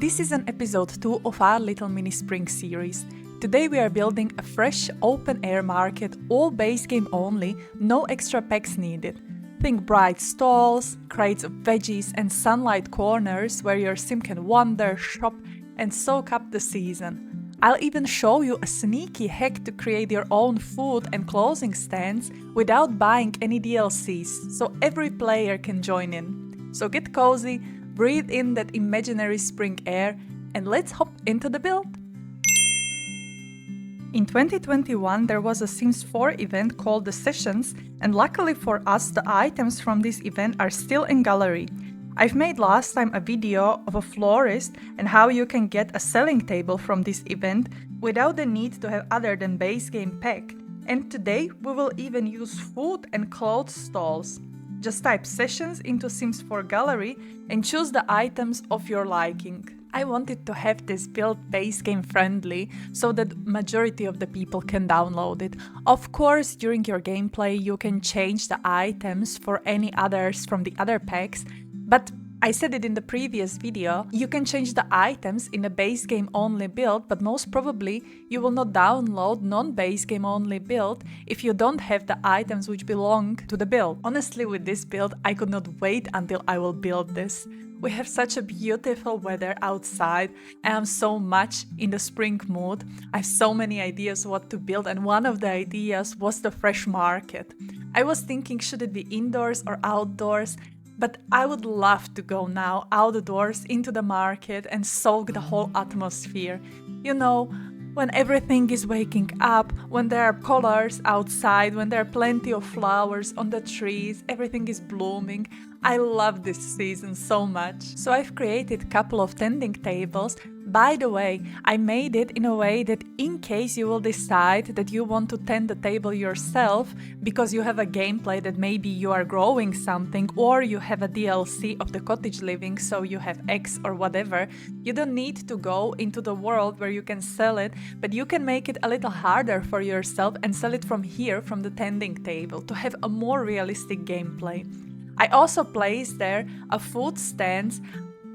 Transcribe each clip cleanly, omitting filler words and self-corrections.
This is an episode 2 of our little mini spring series. Today we are building a fresh open-air market, all base game only, no extra packs needed. Think bright stalls, crates of veggies and sunlight corners where your sim can wander, shop and soak up the season. I'll even show you a sneaky hack to create your own food and clothing stands without buying any DLCs, so every player can join in. So get cozy, breathe in that imaginary spring air, and let's hop into the build! In 2021 there was a Sims 4 event called The Sessions, and luckily for us the items from this event are still in gallery. I've made last time a video of a florist and how you can get a selling table from this event without the need to have other than base game pack. And today we will even use food and clothes stalls. Just type Sessions into Sims 4 gallery and choose the items of your liking. I wanted to have this build base game friendly so that majority of the people can download it. Of course, during your gameplay you can change the items for any others from the other packs, but I said it in the previous video, you can change the items in a base game only build, but most probably you will not download non-base game only build if you don't have the items which belong to the build. Honestly, with this build, I could not wait until I will build this. We have such a beautiful weather outside and I'm so much in the spring mood. I have so many ideas what to build, and one of the ideas was the fresh market. I was thinking, should it be indoors or outdoors? But I would love to go now outdoors into the market and soak the whole atmosphere. You know, when everything is waking up, when there are colors outside, when there are plenty of flowers on the trees, everything is blooming. I love this season so much. So I've created a couple of tending tables. By the way, I made it in a way that in case you will decide that you want to tend the table yourself because you have a gameplay that maybe you are growing something or you have a DLC of the cottage living, so you have eggs or whatever, you don't need to go into the world where you can sell it, but you can make it a little harder for yourself and sell it from here, from the tending table, to have a more realistic gameplay. I also placed there a food stand.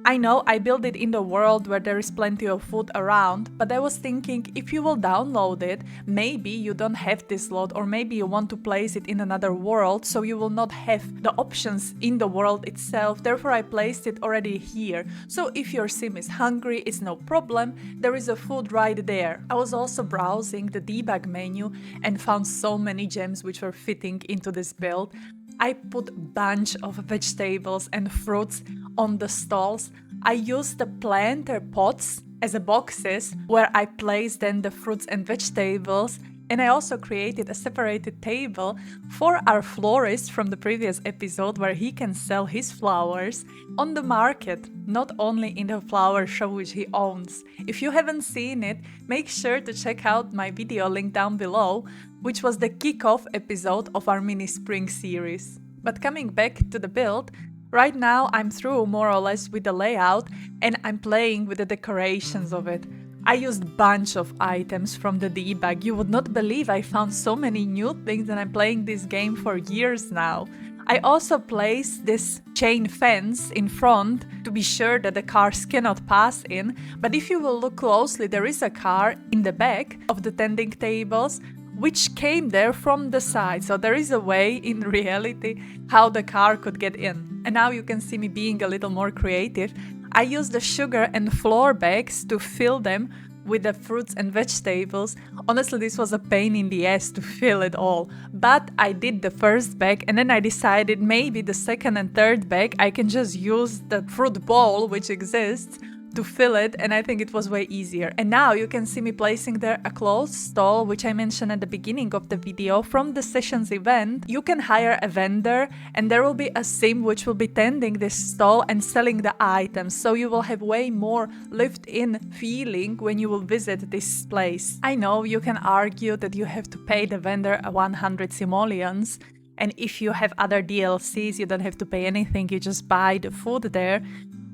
I know I built it in the world where there is plenty of food around, but I was thinking if you will download it, maybe you don't have this lot, or maybe you want to place it in another world, so you will not have the options in the world itself. Therefore I placed it already here. So if your sim is hungry, it's no problem, there is a food right there. I was also browsing the debug menu and found so many gems which were fitting into this build. I put a bunch of vegetables and fruits on the stalls. I used the planter pots as a boxes where I placed then the fruits and vegetables, and I also created a separated table for our florist from the previous episode where he can sell his flowers on the market, not only in the flower shop which he owns. If you haven't seen it, make sure to check out my video link down below, which was the kickoff episode of our mini spring series. But coming back to the build, right now I'm through more or less with the layout and I'm playing with the decorations of it. I used a bunch of items from the debug. You would not believe I found so many new things, and I'm playing this game for years now. I also placed this chain fence in front to be sure that the cars cannot pass in, but if you will look closely, there is a car in the back of the tending tables which came there from the side, so there is a way in reality how the car could get in. And now you can see me being a little more creative. I used the sugar and flour bags to fill them with the fruits and vegetables. Honestly, this was a pain in the ass to fill it all, but I did the first bag and then I decided maybe the second and third bag I can just use the fruit bowl which exists to fill it, and I think it was way easier. And now you can see me placing there a clothes stall, which I mentioned at the beginning of the video from the Sessions event. You can hire a vendor and there will be a sim which will be tending this stall and selling the items, so you will have way more lived-in feeling when you will visit this place. I know you can argue that you have to pay the vendor 100 simoleons, and if you have other DLCs you don't have to pay anything, you just buy the food there.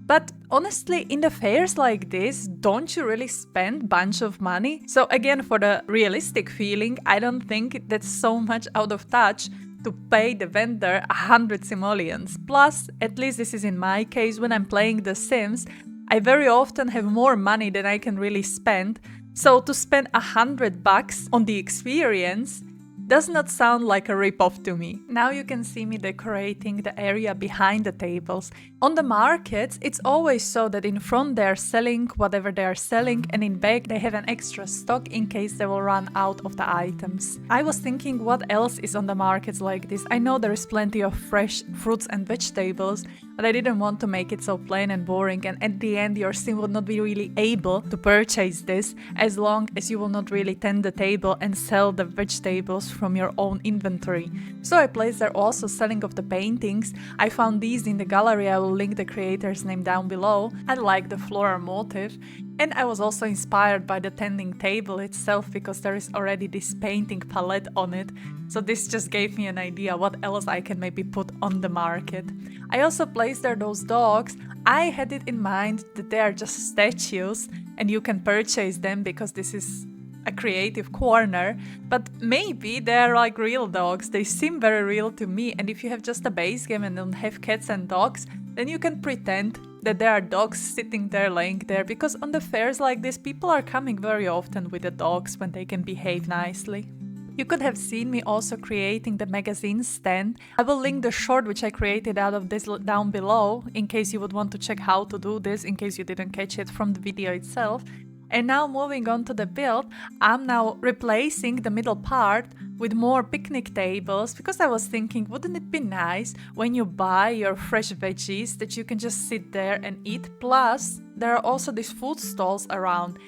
But honestly, in the fairs like this, don't you really spend a bunch of money? So again, for the realistic feeling, I don't think that's so much out of touch to pay the vendor 100 simoleons. Plus, at least this is in my case, when I'm playing The Sims, I very often have more money than I can really spend, so to spend $100 on the experience does not sound like a rip-off to me. Now you can see me decorating the area behind the tables. On the markets, it's always so that in front they're selling whatever they're selling, and in back they have an extra stock in case they will run out of the items. I was thinking what else is on the markets like this. I know there is plenty of fresh fruits and vegetables, but I didn't want to make it so plain and boring, and at the end your sim would not be really able to purchase this as long as you will not really tend the table and sell the vegetables from your own inventory. So I placed there also selling of the paintings. I found these in the gallery. I will link the creator's name down below. I like the floral motif, and I was also inspired by the tending table itself because there is already this painting palette on it. So this just gave me an idea what else I can maybe put on the market. I also placed there those dogs. I had it in mind that they are just statues and you can purchase them because this is a creative corner, but maybe they're like real dogs. They seem very real to me, and if you have just a base game and don't have cats and dogs, then you can pretend that there are dogs sitting there, laying there, because on the fairs like this, people are coming very often with the dogs when they can behave nicely. You could have seen me also creating the magazine stand. I will link the short which I created out of this down below, in case you would want to check how to do this, in case you didn't catch it from the video itself. And now moving on to the build, I'm now replacing the middle part with more picnic tables, because I was thinking, wouldn't it be nice when you buy your fresh veggies that you can just sit there and eat? Plus, there are also these food stalls around.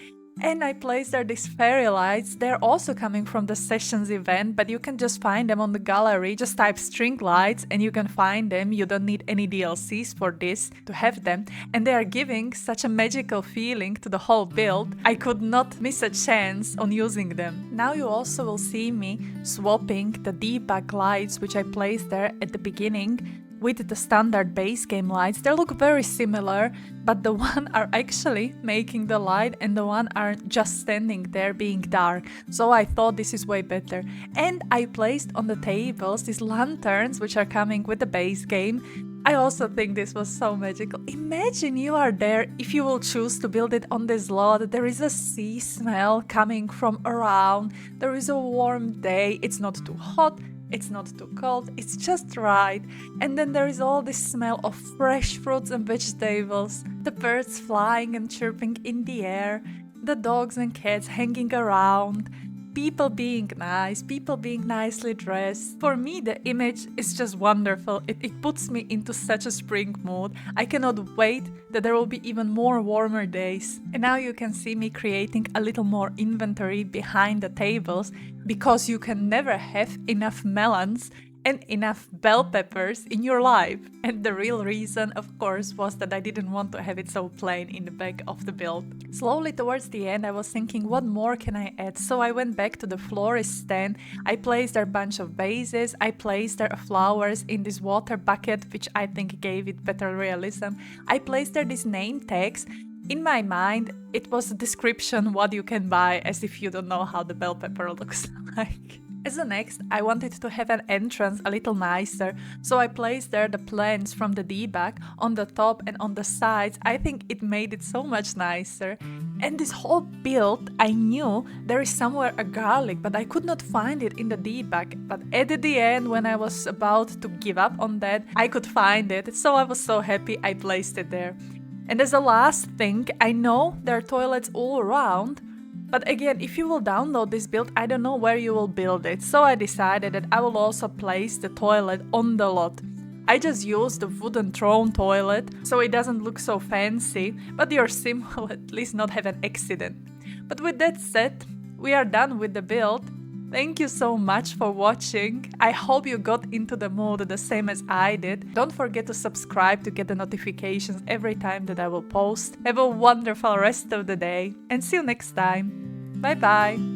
And I placed there these fairy lights. They're also coming from the Sessions event, but you can just find them on the gallery. Just type string lights and you can find them. You don't need any DLCs for this to have them. And they are giving such a magical feeling to the whole build. I could not miss a chance on using them. Now you also will see me swapping the debug lights which I placed there at the beginning with the standard base game lights. They look very similar, but the one are actually making the light and the one are just standing there being dark. So I thought this is way better. And I placed on the tables these lanterns which are coming with the base game. I also think this was so magical. Imagine you are there, if you will choose to build it on this lot, there is a sea smell coming from around, there is a warm day, it's not too hot, it's not too cold, it's just right. And then there is all this smell of fresh fruits and vegetables, the birds flying and chirping in the air, the dogs and cats hanging around, people being nice, people being nicely dressed. For me, the image is just wonderful. It puts me into such a spring mood. I cannot wait that there will be even more warmer days. And now you can see me creating a little more inventory behind the tables, because you can never have enough melons and enough bell peppers in your life. And the real reason, of course, was that I didn't want to have it so plain in the back of the build. Slowly towards the end, I was thinking, what more can I add? So I went back to the florist stand. I placed there a bunch of vases. I placed there flowers in this water bucket, which I think gave it better realism. I placed there these name tags. In my mind, it was a description what you can buy, as if you don't know how the bell pepper looks like. As the next, I wanted to have an entrance a little nicer, so I placed there the plants from the debug on the top and on the sides. I think it made it so much nicer. And this whole build, I knew there is somewhere a garlic, but I could not find it in the debug. But at the end, when I was about to give up on that, I could find it, so I was so happy I placed it there. And as a last thing, I know there are toilets all around, but again, if you will download this build, I don't know where you will build it, so I decided that I will also place the toilet on the lot. I just used the wooden throne toilet, so it doesn't look so fancy, but your sim will at least not have an accident. But with that said, we are done with the build. Thank you so much for watching. I hope you got into the mood the same as I did. Don't forget to subscribe to get the notifications every time that I will post. Have a wonderful rest of the day and see you next time. Bye bye!